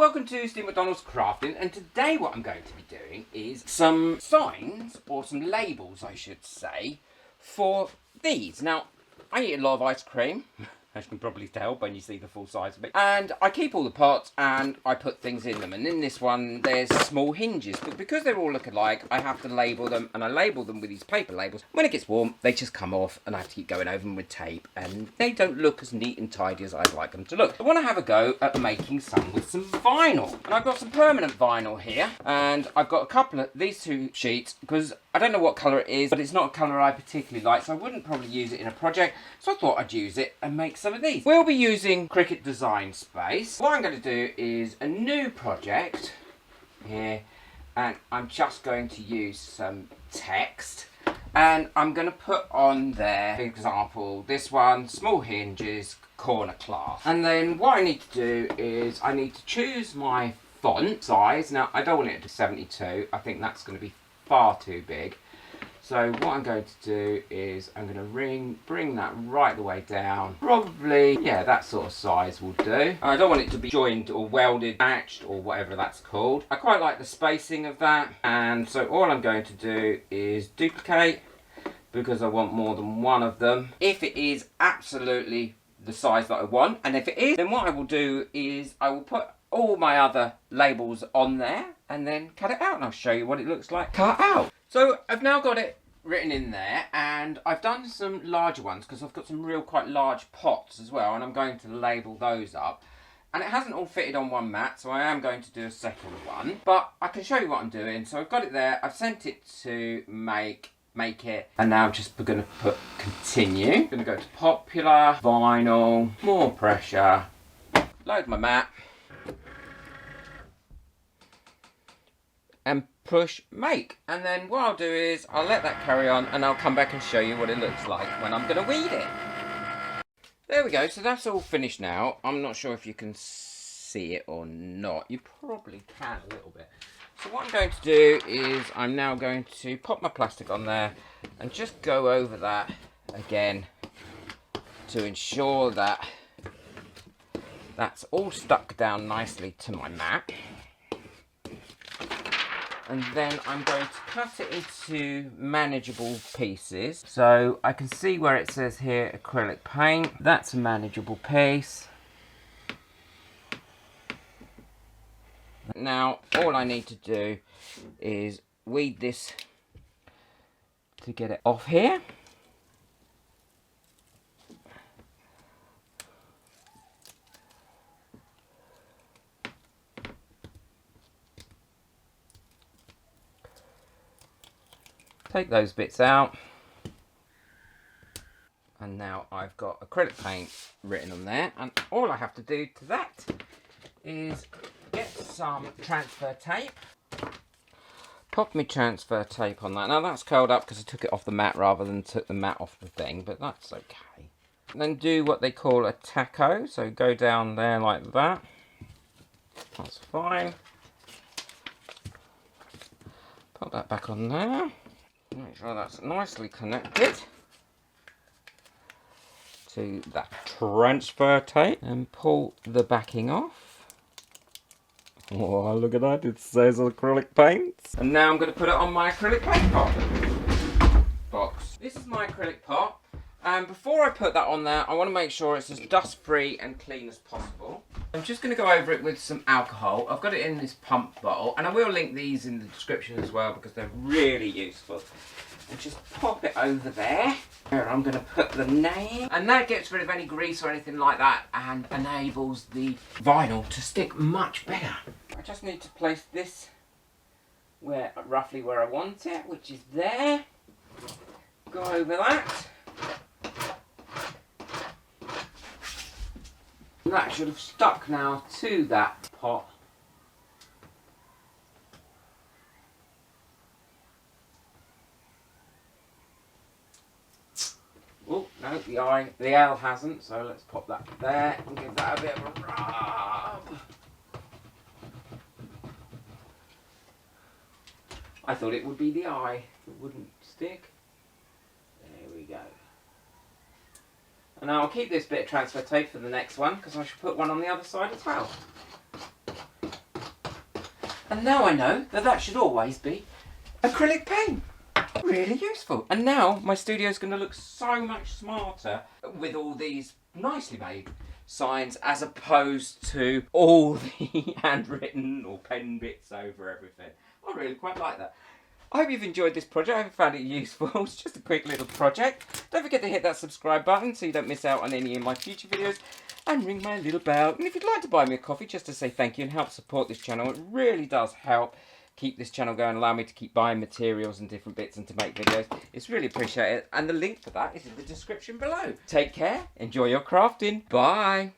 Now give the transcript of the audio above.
welcome to Steve McDonald's Crafting, and today what I'm going to be doing is some signs, or some labels I should say, for these. Now, I eat a lot of ice cream, as you can probably tell when you see the full size of it, and I keep all the pots and I put things in them, and in this one there's small hinges, but because they all look alike I have to label them, and I label them with these paper labels. When it gets warm they just come off and I have to keep going over them with tape, and they don't look as neat and tidy as I'd like them to look. I want to have a go at making some with some vinyl, and I've got some permanent vinyl here, and I've got a couple of these two sheets because I don't know what colour it is, but it's not a colour I particularly like, so I wouldn't probably use it in a project, so I thought I'd use it and make some of these. We'll be using Cricut Design Space. What I'm going to do is a new project here, and I'm just going to use some text, and I'm going to put on there, for example, this one, small hinges, corner class. And then what I need to do is I need to choose my font size. Now I don't want it to 72, I think that's going to be far too big. So what I'm going to do is I'm going to bring that right the way down. Probably, yeah, that sort of size will do. I don't want it to be joined or welded, matched, or whatever that's called. I quite like the spacing of that. And so all I'm going to do is duplicate, because I want more than one of them. If it is absolutely the size that I want, and if it is, then what I will do is I will put all my other labels on there and then cut it out, and I'll show you what it looks like cut out. So I've now got it written in there, and I've done some larger ones because I've got some real quite large pots as well, and I'm going to label those up. And it hasn't all fitted on one mat, so I am going to do a second one, but I can show you what I'm doing. So I've got it there, I've sent it to make it, and now I'm just going to put continue. I'm going to go to popular, vinyl, more pressure, load my mat, and push make. And then what I'll do is I'll let that carry on, and I'll come back and show you what it looks like when I'm going to weed it. There we go, so that's all finished now. I'm not sure if you can see it or not. You probably can a little bit. So what I'm going to do is I'm now going to pop my plastic on there and just go over that again to ensure that that's all stuck down nicely to my mat. And then I'm going to cut it into manageable pieces. So I can see where it says here acrylic paint. That's a manageable piece. Now all I need to do is weed this to get it off here. Take those bits out, and now I've got acrylic paint written on there, and all I have to do to that is get some transfer tape, pop my transfer tape on that. Now that's curled up because I took it off the mat rather than took the mat off the thing, but that's okay. And then do what they call a taco, so go down there like that. That's fine. Put that back on there. Make sure that's nicely connected to that transfer tape, and pull the backing off. Oh, look at that, it says acrylic paints. And now I'm going to put it on my acrylic paint pot box. This is my acrylic pot, and before I put that on there I want to make sure it's as dust free and clean as possible. I'm just going to go over it with some alcohol. I've got it in this pump bottle, and I will link these in the description as well because they're really useful. And just pop it over there. Here, I'm going to put the name, and that gets rid of any grease or anything like that and enables the vinyl to stick much better. I just need to place this roughly where I want it, which is there. Go over that. That should have stuck now to that pot. Oh, no, the L hasn't, so let's pop that there and give that a bit of a rub. I thought it would be the eye that wouldn't stick. There we go. And now I'll keep this bit of transfer tape for the next one because I should put one on the other side as well. And now I know that that should always be acrylic paint. Really useful. And now my studio is going to look so much smarter with all these nicely made signs as opposed to all the handwritten or pen bits over everything. I really quite like that. I hope you've enjoyed this project. I hope you found it useful. It's just a quick little project. Don't forget to hit that subscribe button so you don't miss out on any of my future videos, and ring my little bell. And if you'd like to buy me a coffee just to say thank you and help support this channel, it really does help keep this channel going, allow me to keep buying materials and different bits and to make videos. It's really appreciated, and the link for that is in the description below. Take care, enjoy your crafting, bye.